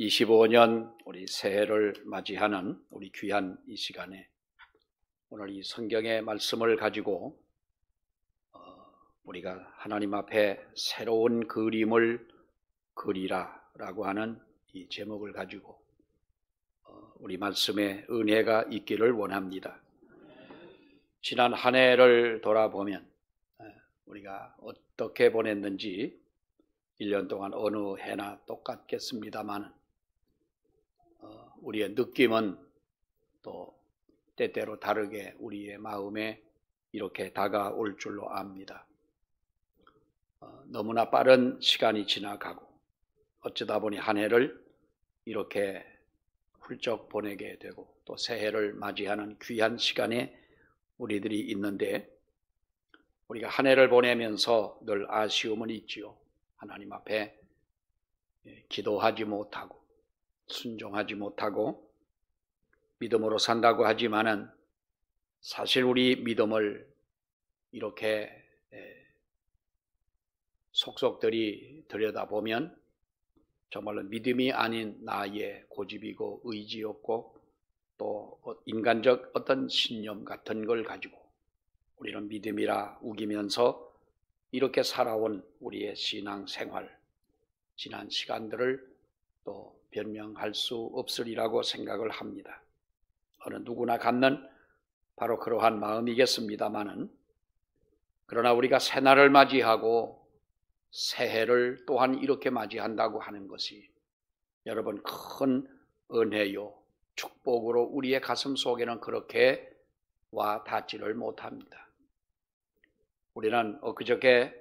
2025년 우리 새해를 맞이하는 우리 귀한 이 시간에 오늘 이 성경의 말씀을 가지고 우리가 하나님 앞에 새로운 그림을 그리라 라고 하는 이 제목을 가지고 우리 말씀에 은혜가 있기를 원합니다. 지난 한 해를 돌아보면 우리가 어떻게 보냈는지 1년 동안 어느 해나 똑같겠습니다만 우리의 느낌은 또 때때로 다르게 우리의 마음에 이렇게 다가올 줄로 압니다. 너무나 빠른 시간이 지나가고 어쩌다 보니 한 해를 이렇게 훌쩍 보내게 되고 또 새해를 맞이하는 귀한 시간에 우리들이 있는데 우리가 한 해를 보내면서 늘 아쉬움은 있지요. 하나님 앞에 기도하지 못하고 순종하지 못하고 믿음으로 산다고 하지만은 사실 우리 믿음을 이렇게 속속들이 들여다보면 정말로 믿음이 아닌 나의 고집이고 의지였고 또 인간적 어떤 신념 같은 걸 가지고 우리는 믿음이라 우기면서 이렇게 살아온 우리의 신앙생활, 지난 시간들을 또 변명할 수 없으리라고 생각을 합니다. 어느 누구나 갖는 바로 그러한 마음이겠습니다마는 그러나 우리가 새날을 맞이하고 새해를 또한 이렇게 맞이한다고 하는 것이 여러분 큰 은혜요, 축복으로 우리의 가슴 속에는 그렇게 와 닿지를 못합니다. 우리는 그저께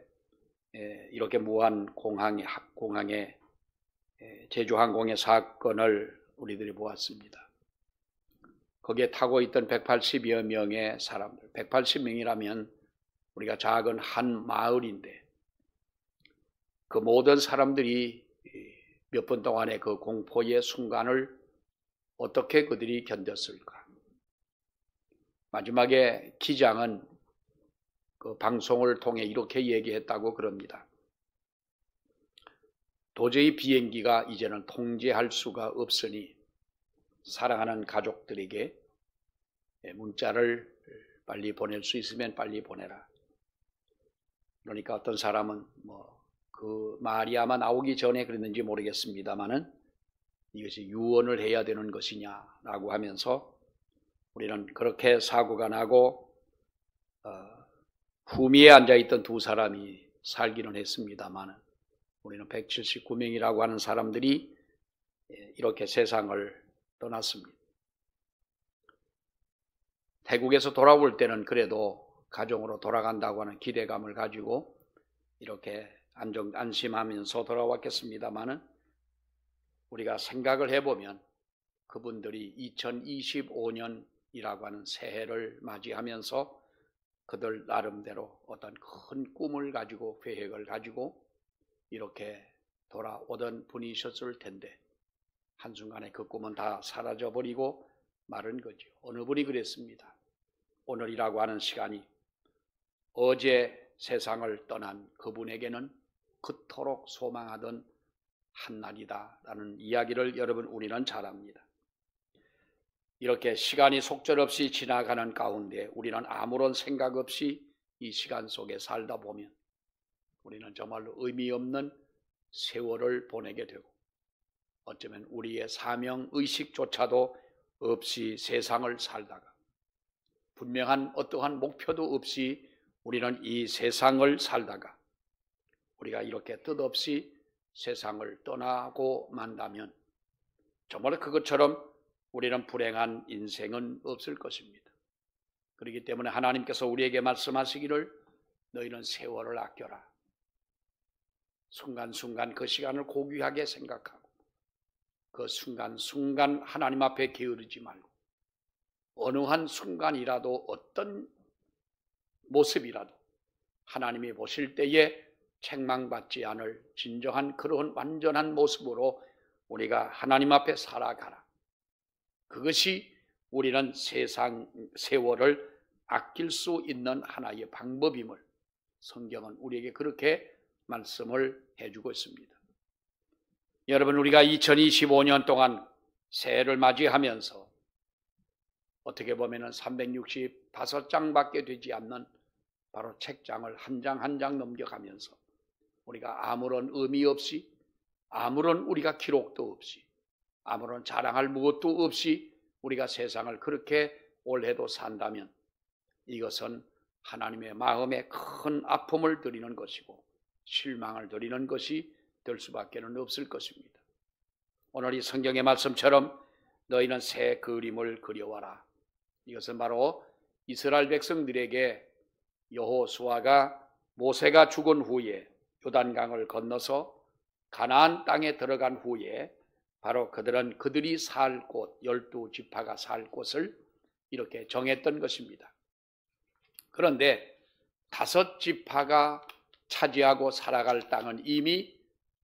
이렇게 무한 공항의 제주항공의 사건을 우리들이 보았습니다. 거기에 타고 있던 180여 명의 사람들, 180명이라면 우리가 작은 한 마을인데 그 모든 사람들이 몇 분 동안의 그 공포의 순간을 어떻게 그들이 견뎠을까? 마지막에 기장은 그 방송을 통해 이렇게 얘기했다고 그럽니다. 도저히 비행기가 이제는 통제할 수가 없으니 사랑하는 가족들에게 문자를 빨리 보낼 수 있으면 빨리 보내라. 그러니까 어떤 사람은 그 말이 아마 나오기 전에 그랬는지 모르겠습니다만은 이것이 유언을 해야 되는 것이냐라고 하면서 우리는 그렇게 사고가 나고 후미에 앉아있던 두 사람이 살기는 했습니다만 우리는 179명이라고 하는 사람들이 이렇게 세상을 떠났습니다. 태국에서 돌아올 때는 그래도 가정으로 돌아간다고 하는 기대감을 가지고 이렇게 안심하면서 돌아왔겠습니다만 우리가 생각을 해보면 그분들이 2025년이라고 하는 새해를 맞이하면서 그들 나름대로 어떤 큰 꿈을 가지고 계획을 가지고 이렇게 돌아오던 분이셨을 텐데 한순간에 그 꿈은 다 사라져버리고 마른 거죠. 어느 분이 그랬습니다. 오늘이라고 하는 시간이 어제 세상을 떠난 그분에게는 그토록 소망하던 한날이다라는 이야기를 여러분 우리는 잘 압니다. 이렇게 시간이 속절없이 지나가는 가운데 우리는 아무런 생각 없이 이 시간 속에 살다 보면 우리는 정말로 의미 없는 세월을 보내게 되고 어쩌면 우리의 사명의식조차도 없이 세상을 살다가 분명한 어떠한 목표도 없이 우리는 이 세상을 살다가 우리가 이렇게 뜻없이 세상을 떠나고 만다면 정말 그것처럼 우리는 불행한 인생은 없을 것입니다. 그렇기 때문에 하나님께서 우리에게 말씀하시기를 너희는 세월을 아껴라. 순간순간 그 시간을 고귀하게 생각하고 그 순간순간 하나님 앞에 게으르지 말고 어느 한 순간이라도 어떤 모습이라도 하나님이 보실 때에 책망받지 않을 진정한 그런 완전한 모습으로 우리가 하나님 앞에 살아가라. 그것이 우리는 세월을 아낄 수 있는 하나의 방법임을 성경은 우리에게 그렇게 말씀을 해주고 있습니다. 여러분, 우리가 2025년 동안 새해를 맞이하면서 어떻게 보면 365장밖에 되지 않는 바로 책장을 한 장 한 장 넘겨가면서 우리가 아무런 의미 없이, 아무런 우리가 기록도 없이, 아무런 자랑할 무엇도 없이 우리가 세상을 그렇게 올해도 산다면 이것은 하나님의 마음에 큰 아픔을 드리는 것이고 실망을 드리는 것이 될 수밖에 없을 것입니다. 오늘 이 성경의 말씀처럼 너희는 새 그림을 그려와라. 이것은 바로 이스라엘 백성들에게 여호수아가 모세가 죽은 후에 요단강을 건너서 가나안 땅에 들어간 후에 바로 그들이 살 곳, 12지파가 살 곳을 이렇게 정했던 것입니다. 그런데 5지파가 차지하고 살아갈 땅은 이미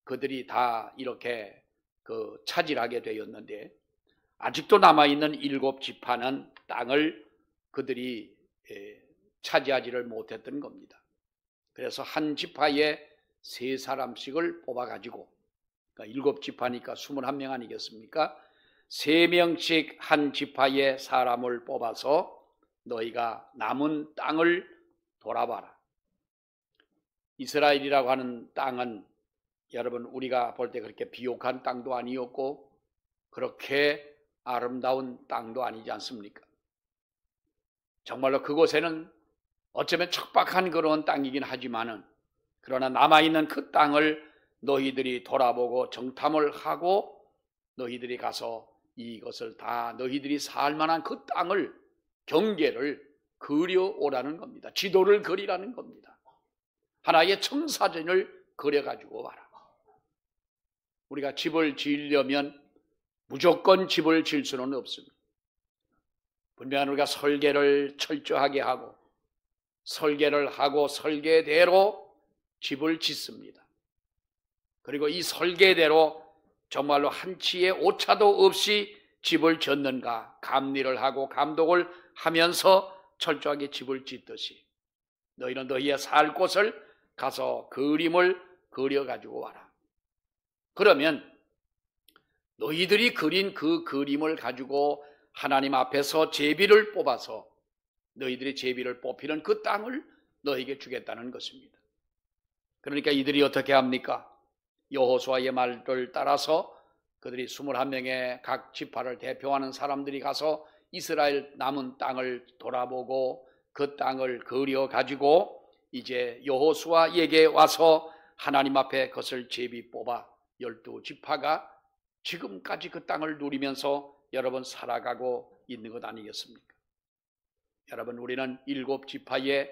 그들이 다 이렇게 차지하게 되었는데 아직도 남아있는 7지파는 땅을 그들이 차지하지를 못했던 겁니다. 그래서 한 지파에 3사람씩을 뽑아가지고, 그러니까 7지파니까 21명 아니겠습니까? 3명씩 한 지파에 사람을 뽑아서 너희가 남은 땅을 돌아봐라. 이스라엘이라고 하는 땅은 여러분 우리가 볼 때 그렇게 비옥한 땅도 아니었고 그렇게 아름다운 땅도 아니지 않습니까? 정말로 그곳에는 어쩌면 척박한 그런 땅이긴 하지만은 그러나 남아있는 그 땅을 너희들이 돌아보고 정탐을 하고 너희들이 가서 이것을 다 너희들이 살 만한 그 땅을 경계를 그려오라는 겁니다. 지도를 그리라는 겁니다. 하나의 청사진을 그려가지고 와라. 우리가 집을 지으려면 무조건 집을 지을 수는 없습니다. 분명히 우리가 설계를 철저하게 하고 설계를 하고 설계대로 집을 짓습니다. 그리고 이 설계대로 정말로 한치의 오차도 없이 집을 짓는가 감리를 하고 감독을 하면서 철저하게 집을 짓듯이 너희는 너희의 살 곳을 가서 그림을 그려가지고 와라. 그러면 너희들이 그린 그 그림을 가지고 하나님 앞에서 제비를 뽑아서 너희들이 제비를 뽑히는 그 땅을 너희에게 주겠다는 것입니다. 그러니까 이들이 어떻게 합니까? 여호수아의 말을 따라서 그들이 21명의 각 지파를 대표하는 사람들이 가서 이스라엘 남은 땅을 돌아보고 그 땅을 그려 가지고 이제 여호수아에게 와서 하나님 앞에 그것을 제비 뽑아 12지파가 지금까지 그 땅을 누리면서 여러분 살아가고 있는 것 아니겠습니까? 여러분 우리는 7지파의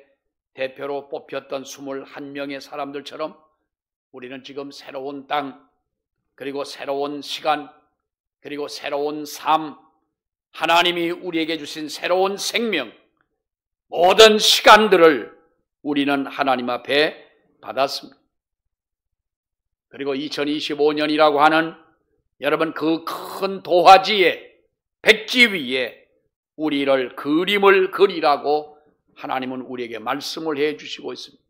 대표로 뽑혔던 21명의 사람들처럼 우리는 지금 새로운 땅 그리고 새로운 시간 그리고 새로운 삶 하나님이 우리에게 주신 새로운 생명 모든 시간들을 우리는 하나님 앞에 받았습니다. 그리고 2025년이라고 하는 여러분 그 큰 도화지에 백지 위에 우리를 그림을 그리라고 하나님은 우리에게 말씀을 해 주시고 있습니다.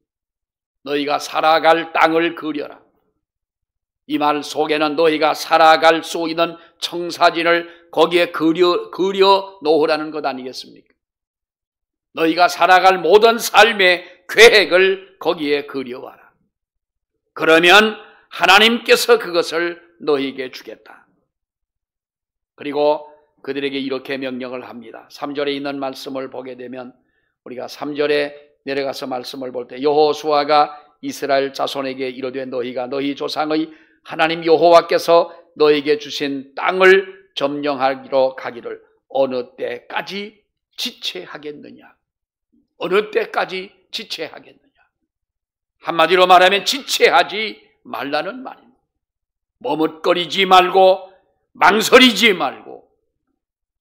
너희가 살아갈 땅을 그려라. 이 말 속에는 너희가 살아갈 수 있는 청사진을 거기에 그려 놓으라는 것 아니겠습니까? 너희가 살아갈 모든 삶의 계획을 거기에 그려와라. 그러면 하나님께서 그것을 너희에게 주겠다. 그리고 그들에게 이렇게 명령을 합니다. 3절에 있는 말씀을 보게 되면 우리가 3절에 내려가서 말씀을 볼 때 여호수아가 이스라엘 자손에게 이르되 너희가 너희 조상의 하나님 여호와께서 너희에게 주신 땅을 점령하기로 가기를 어느 때까지 지체하겠느냐? 어느 때까지 지체하겠느냐? 한마디로 말하면 지체하지 말라는 말입니다. 머뭇거리지 말고 망설이지 말고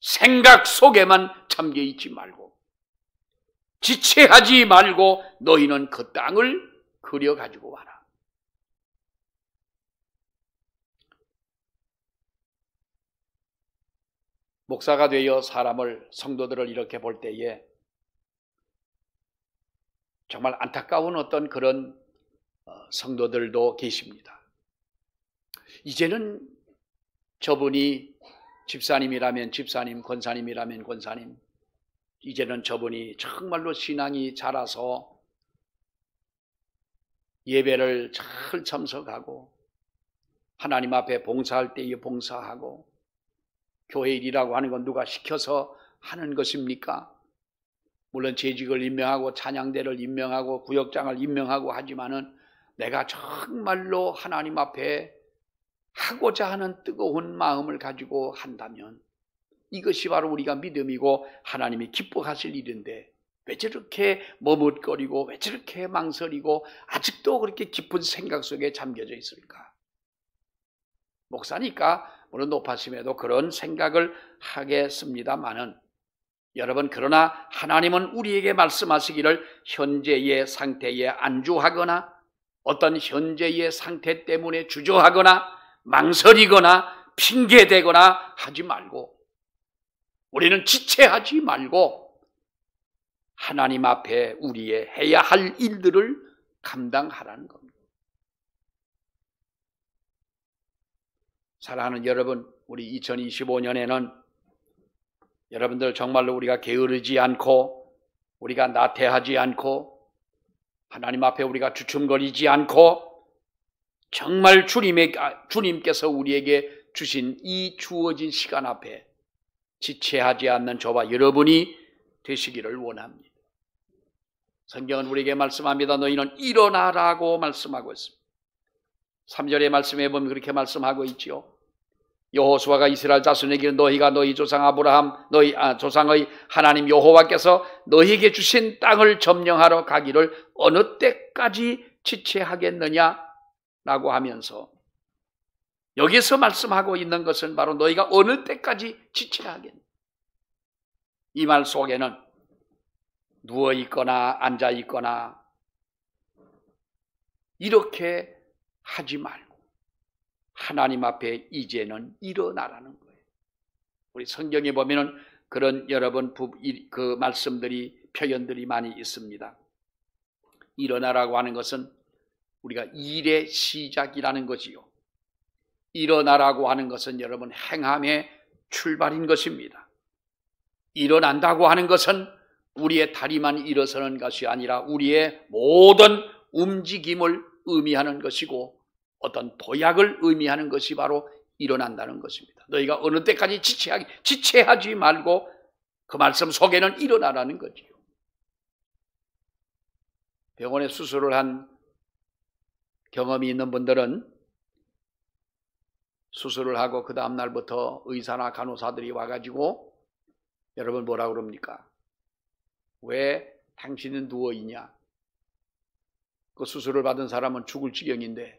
생각 속에만 잠겨 있지 말고 지체하지 말고 너희는 그 땅을 그려가지고 와라. 목사가 되어 성도들을 이렇게 볼 때에 정말 안타까운 어떤 그런 성도들도 계십니다. 이제는 저분이 집사님이라면 집사님, 권사님이라면 권사님, 이제는 저분이 정말로 신앙이 자라서 예배를 잘 참석하고 하나님 앞에 봉사할 때에 봉사하고, 교회 일이라고 하는 건 누가 시켜서 하는 것입니까? 물론 재직을 임명하고 찬양대를 임명하고 구역장을 임명하고 하지만은 내가 정말로 하나님 앞에 하고자 하는 뜨거운 마음을 가지고 한다면 이것이 바로 우리가 믿음이고 하나님이 기뻐하실 일인데, 왜 저렇게 머뭇거리고 왜 저렇게 망설이고 아직도 그렇게 깊은 생각 속에 잠겨져 있을까? 목사니까 물론 높아심에도 그런 생각을 하겠습니다마는, 여러분, 그러나 하나님은 우리에게 말씀하시기를 현재의 상태에 안주하거나 어떤 현재의 상태 때문에 주저하거나 망설이거나 핑계대거나 하지 말고, 우리는 지체하지 말고 하나님 앞에 우리의 해야 할 일들을 감당하라는 겁니다. 사랑하는 여러분, 우리 2025년에는 여러분들 정말로 우리가 게으르지 않고 우리가 나태하지 않고 하나님 앞에 우리가 주춤거리지 않고 정말 주님께서 우리에게 주신 이 주어진 시간 앞에 지체하지 않는 저와 여러분이 되시기를 원합니다. 성경은 우리에게 말씀합니다. 너희는 일어나라고 말씀하고 있습니다. 3절의 말씀에 보면 그렇게 말씀하고 있지요. 여호수아가 이스라엘 자손에게 너희가 너희 조상 아브라함 너희 조상의 하나님 여호와께서 너희에게 주신 땅을 점령하러 가기를 어느 때까지 지체하겠느냐 라고 하면서, 여기서 말씀하고 있는 것은 바로 너희가 어느 때까지 지체하겠느냐. 이 말 속에는 누워있거나 앉아있거나 이렇게 하지 말고 하나님 앞에 이제는 일어나라는 거예요. 우리 성경에 보면은 그런 여러분 그 말씀들이, 표현들이 많이 있습니다. 일어나라고 하는 것은 우리가 일의 시작이라는 것이요, 일어나라고 하는 것은 여러분 행함의 출발인 것입니다. 일어난다고 하는 것은 우리의 다리만 일어서는 것이 아니라 우리의 모든 움직임을 의미하는 것이고 어떤 도약을 의미하는 것이 바로 일어난다는 것입니다. 너희가 어느 때까지 지체하지 말고 그 말씀 속에는 일어나라는 거지요. 병원에 수술을 한 경험이 있는 분들은 수술을 하고 그 다음 날부터 의사나 간호사들이 와가지고 여러분 뭐라 그럽니까? 왜 당신은 누워있냐? 그 수술을 받은 사람은 죽을 지경인데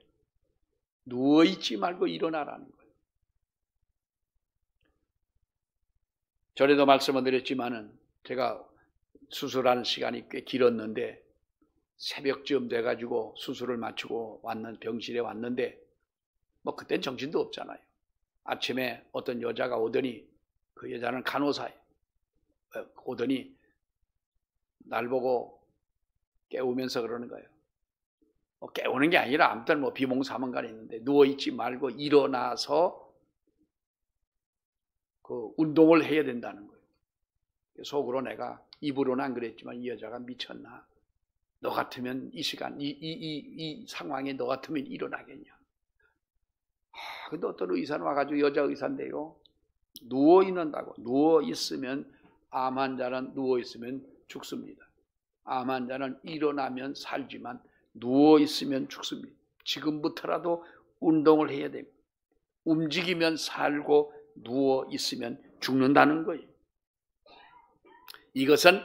누워있지 말고 일어나라는 거예요. 전에도 말씀을 드렸지만은 제가 수술하는 시간이 꽤 길었는데 새벽쯤 돼가지고 수술을 마치고 병실에 왔는데 뭐 그땐 정신도 없잖아요. 아침에 어떤 여자가 오더니, 그 여자는 간호사예요. 오더니 날 보고 깨우면서 그러는 거예요. 깨우는 게 아니라 아무튼 뭐 비몽사몽간에 있는데 누워있지 말고 일어나서 그 운동을 해야 된다는 거예요. 속으로 내가, 입으로는 안 그랬지만 이 여자가 미쳤나? 너 같으면 이 시간, 이 상황에 너 같으면 일어나겠냐? 근데 어떤 의사는 와가지고, 여자 의사인데요, 누워있는다고. 누워있으면, 암 환자는 누워있으면 죽습니다. 암 환자는 일어나면 살지만 누워있으면 죽습니다. 지금부터라도 운동을 해야 됩니다. 움직이면 살고 누워있으면 죽는다는 거예요. 이것은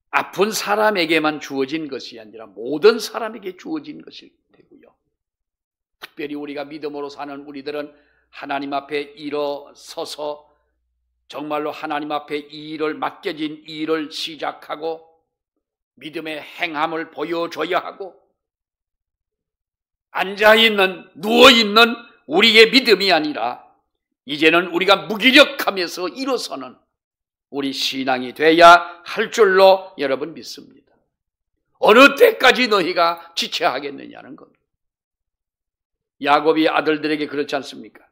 아픈 사람에게만 주어진 것이 아니라 모든 사람에게 주어진 것이 되고요. 특별히 우리가 믿음으로 사는 우리들은 하나님 앞에 일어서서 정말로 하나님 앞에 이 일을, 맡겨진 이 일을 시작하고 믿음의 행함을 보여줘야 하고, 앉아있는, 누워있는 우리의 믿음이 아니라 이제는 우리가 무기력하면서 일어서는 우리 신앙이 돼야 할 줄로 여러분 믿습니다. 어느 때까지 너희가 지체하겠느냐는 겁니다. 야곱이 아들들에게 그렇지 않습니까?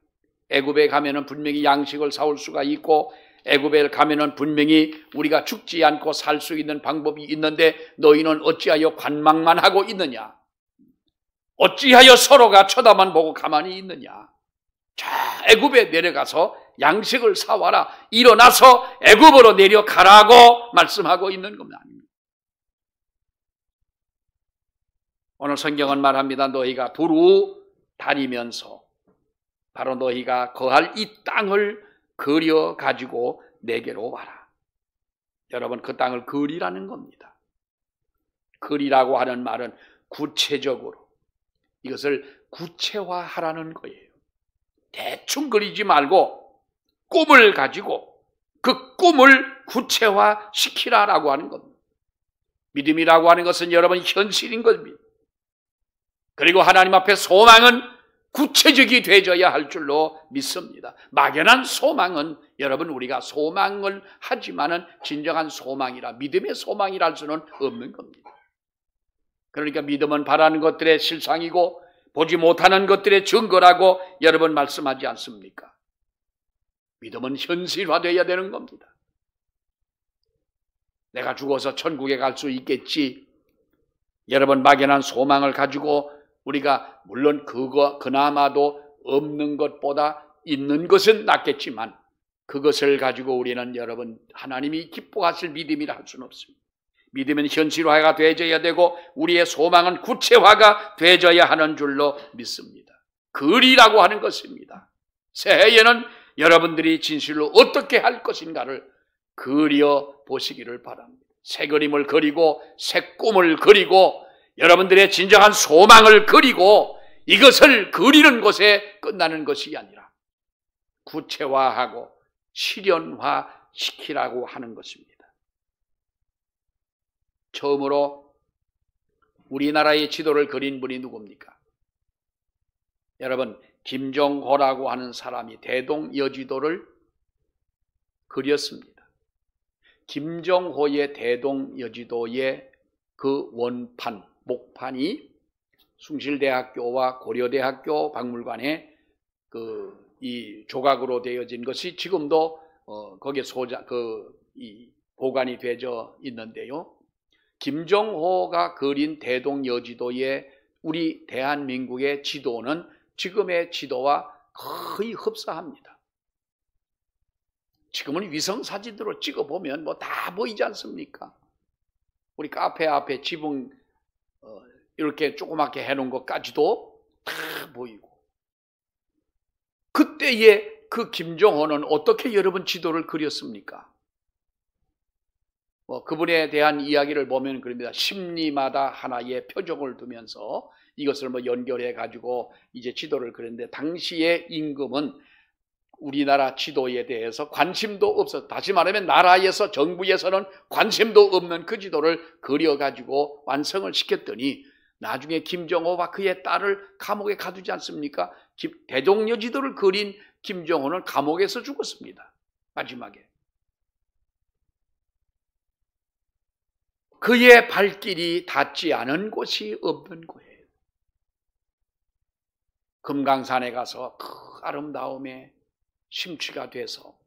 애굽에 가면은 분명히 양식을 사올 수가 있고 애굽에 가면은 분명히 우리가 죽지 않고 살 수 있는 방법이 있는데 너희는 어찌하여 관망만 하고 있느냐? 어찌하여 서로가 쳐다만 보고 가만히 있느냐? 자, 애굽에 내려가서 양식을 사와라. 일어나서 애굽으로 내려가라고 말씀하고 있는 겁니다. 오늘 성경은 말합니다. 너희가 두루 다니면서 바로 너희가 거할 이 땅을 그려 가지고 내게로 와라. 여러분, 그 땅을 그리라는 겁니다. 그리라고 하는 말은 구체적으로 이것을 구체화하라는 거예요. 대충 그리지 말고 꿈을 가지고 그 꿈을 구체화시키라라고 하는 겁니다. 믿음이라고 하는 것은 여러분 현실인 겁니다. 그리고 하나님 앞에 소망은 구체적이 되어야 할 줄로 믿습니다. 막연한 소망은 여러분 우리가 소망을 하지만은 진정한 소망이라 믿음의 소망이라 할 수는 없는 겁니다. 그러니까 믿음은 바라는 것들의 실상이고 보지 못하는 것들의 증거라고 여러분 말씀하지 않습니까? 믿음은 현실화되어야 되는 겁니다. 내가 죽어서 천국에 갈 수 있겠지. 여러분 막연한 소망을 가지고 우리가 물론 그나마도 없는 것보다 있는 것은 낫겠지만 그것을 가지고 우리는 여러분 하나님이 기뻐하실 믿음이라 할 수는 없습니다. 믿음은 현실화가 되어야 되고 우리의 소망은 구체화가 되어야 하는 줄로 믿습니다. 그리라고 하는 것입니다. 새해에는 여러분들이 진실로 어떻게 할 것인가를 그려 보시기를 바랍니다. 새 그림을 그리고 새 꿈을 그리고 여러분들의 진정한 소망을 그리고 이것을 그리는 것에 끝나는 것이 아니라 구체화하고 실현화시키라고 하는 것입니다. 처음으로 우리나라의 지도를 그린 분이 누굽니까? 여러분, 김정호라고 하는 사람이 대동여지도를 그렸습니다. 김정호의 대동여지도의 그 원판, 목판이 숭실대학교와 고려대학교 박물관에 이 조각으로 되어진 것이 지금도 거기에 보관이 되어 있는데요. 김정호가 그린 대동여지도의 우리 대한민국의 지도는 지금의 지도와 거의 흡사합니다. 지금은 위성사진으로 찍어보면 뭐 다 보이지 않습니까? 우리 카페 앞에 지붕 이렇게 조그맣게 해놓은 것까지도 다 보이고 그때의 그 김정호는 어떻게 여러분 지도를 그렸습니까? 그분에 대한 이야기를 보면 그럽니다. 심리마다 하나의 표적을 두면서 이것을 연결해 가지고 이제 지도를 그렸는데 당시의 임금은 우리나라 지도에 대해서 관심도 없었다. 다시 말하면 나라에서 정부에서는 관심도 없는 그 지도를 그려가지고 완성을 시켰더니 나중에 김정호와 그의 딸을 감옥에 가두지 않습니까? 대동여지도를 그린 김정호는 감옥에서 죽었습니다. 마지막에. 그의 발길이 닿지 않은 곳이 없는 거예요. 금강산에 가서 그 아름다움에 심취가 돼서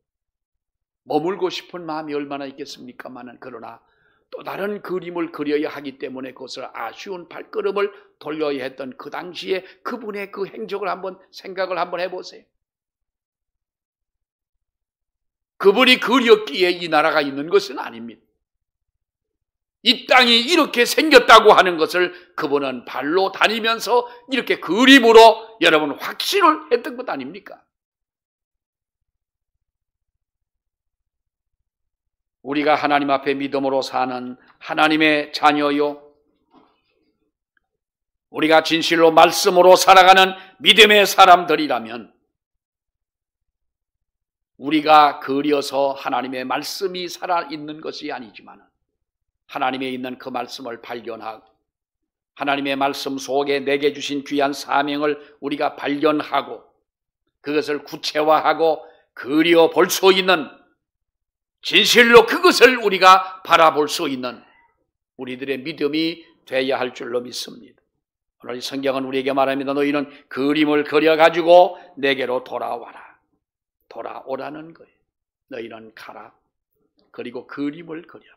머물고 싶은 마음이 얼마나 있겠습니까마는 그러나 또 다른 그림을 그려야 하기 때문에 그것을 아쉬운 발걸음을 돌려야 했던 그 당시에 그분의 그 행적을 한번 생각을 한번 해보세요. 그분이 그렸기에 이 나라가 있는 것은 아닙니다. 이 땅이 이렇게 생겼다고 하는 것을 그분은 발로 다니면서 이렇게 그림으로 여러분 확신을 했던 것 아닙니까? 우리가 하나님 앞에 믿음으로 사는 하나님의 자녀요. 우리가 진실로 말씀으로 살아가는 믿음의 사람들이라면 우리가 그려서 하나님의 말씀이 살아있는 것이 아니지만 하나님의 있는 그 말씀을 발견하고 하나님의 말씀 속에 내게 주신 귀한 사명을 우리가 발견하고 그것을 구체화하고 그려볼 수 있는 진실로 그것을 우리가 바라볼 수 있는 우리들의 믿음이 되어야 할 줄로 믿습니다. 오늘 이 성경은 우리에게 말합니다. 너희는 그림을 그려가지고 내게로 돌아와라. 돌아오라는 거예요. 너희는 가라. 그리고 그림을 그려라.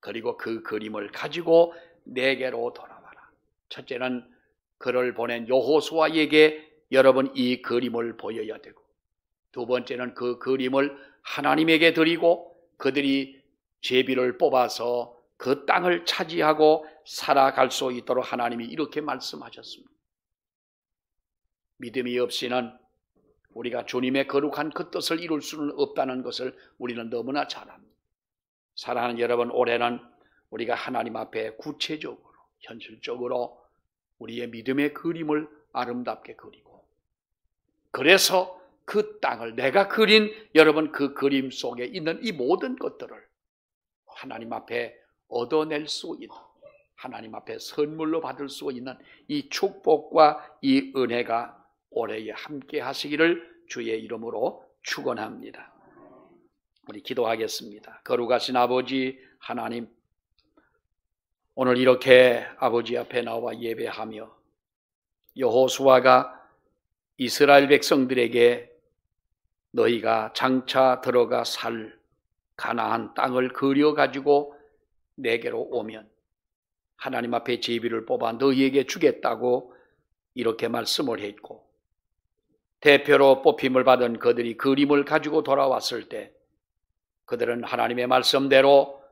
그리고 그 그림을 가지고 내게로 돌아와라. 첫째는 그를 보낸 여호수아에게 여러분 이 그림을 보여야 되고, 두 번째는 그 그림을 하나님에게 드리고 그들이 제비를 뽑아서 그 땅을 차지하고 살아갈 수 있도록 하나님이 이렇게 말씀하셨습니다. 믿음이 없이는 우리가 주님의 거룩한 그 뜻을 이룰 수는 없다는 것을 우리는 너무나 잘 압니다. 사랑하는 여러분, 올해는 우리가 하나님 앞에 구체적으로 현실적으로 우리의 믿음의 그림을 아름답게 그리고, 그래서 그 땅을 내가 그린 여러분 그 그림 속에 있는 이 모든 것들을 하나님 앞에 얻어낼 수 있는, 하나님 앞에 선물로 받을 수 있는 이 축복과 이 은혜가 올해에 함께 하시기를 주의 이름으로 축원합니다. 우리 기도하겠습니다. 거룩하신 아버지 하나님, 오늘 이렇게 아버지 앞에 나와 예배하며 여호수아가 이스라엘 백성들에게 너희가 장차 들어가 살 가나안 땅을 그려가지고 내게로 오면 하나님 앞에 제비를 뽑아 너희에게 주겠다고 이렇게 말씀을 했고, 대표로 뽑힘을 받은 그들이 그림을 가지고 돌아왔을 때 그들은 하나님의 말씀대로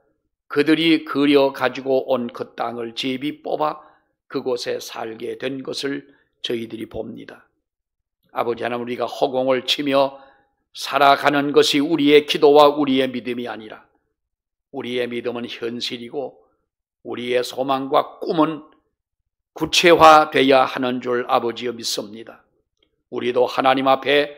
그들이 그려 가지고 온 그 땅을 제비 뽑아 그곳에 살게 된 것을 저희들이 봅니다. 아버지 하나님, 우리가 허공을 치며 살아가는 것이 우리의 기도와 우리의 믿음이 아니라 우리의 믿음은 현실이고 우리의 소망과 꿈은 구체화되어야 하는 줄 아버지여 믿습니다. 우리도 하나님 앞에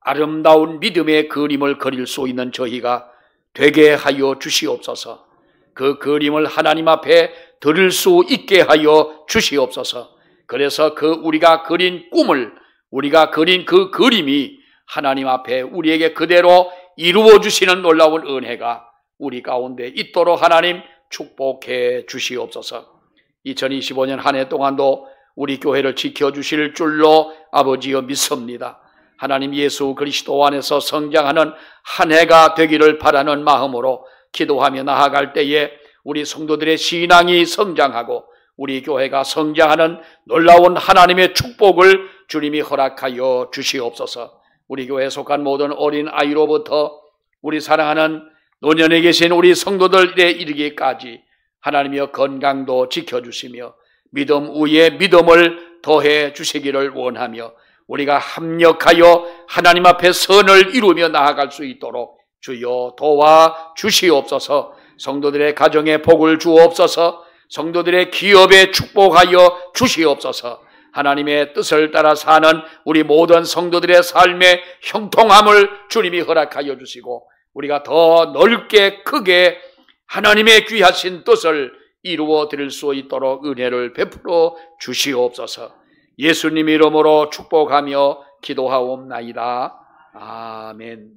아름다운 믿음의 그림을 그릴 수 있는 저희가 되게 하여 주시옵소서. 그 그림을 하나님 앞에 드릴 수 있게 하여 주시옵소서. 그래서 그 우리가 그린 꿈을, 우리가 그린 그 그림이 하나님 앞에 우리에게 그대로 이루어 주시는 놀라운 은혜가 우리 가운데 있도록 하나님 축복해 주시옵소서. 2025년 한 해 동안도 우리 교회를 지켜주실 줄로 아버지여 믿습니다. 하나님 예수 그리스도 안에서 성장하는 한 해가 되기를 바라는 마음으로 기도하며 나아갈 때에 우리 성도들의 신앙이 성장하고 우리 교회가 성장하는 놀라운 하나님의 축복을 주님이 허락하여 주시옵소서. 우리 교회에 속한 모든 어린 아이로부터 우리 사랑하는 노년에 계신 우리 성도들에 이르기까지 하나님이여 건강도 지켜주시며 믿음 위에 믿음을 더해 주시기를 원하며 우리가 합력하여 하나님 앞에 선을 이루며 나아갈 수 있도록 주여 도와 주시옵소서. 성도들의 가정에 복을 주옵소서. 성도들의 기업에 축복하여 주시옵소서. 하나님의 뜻을 따라 사는 우리 모든 성도들의 삶의 형통함을 주님이 허락하여 주시고 우리가 더 넓게 크게 하나님의 귀하신 뜻을 이루어 드릴 수 있도록 은혜를 베풀어 주시옵소서. 예수님 이름으로 축복하며 기도하옵나이다. 아멘.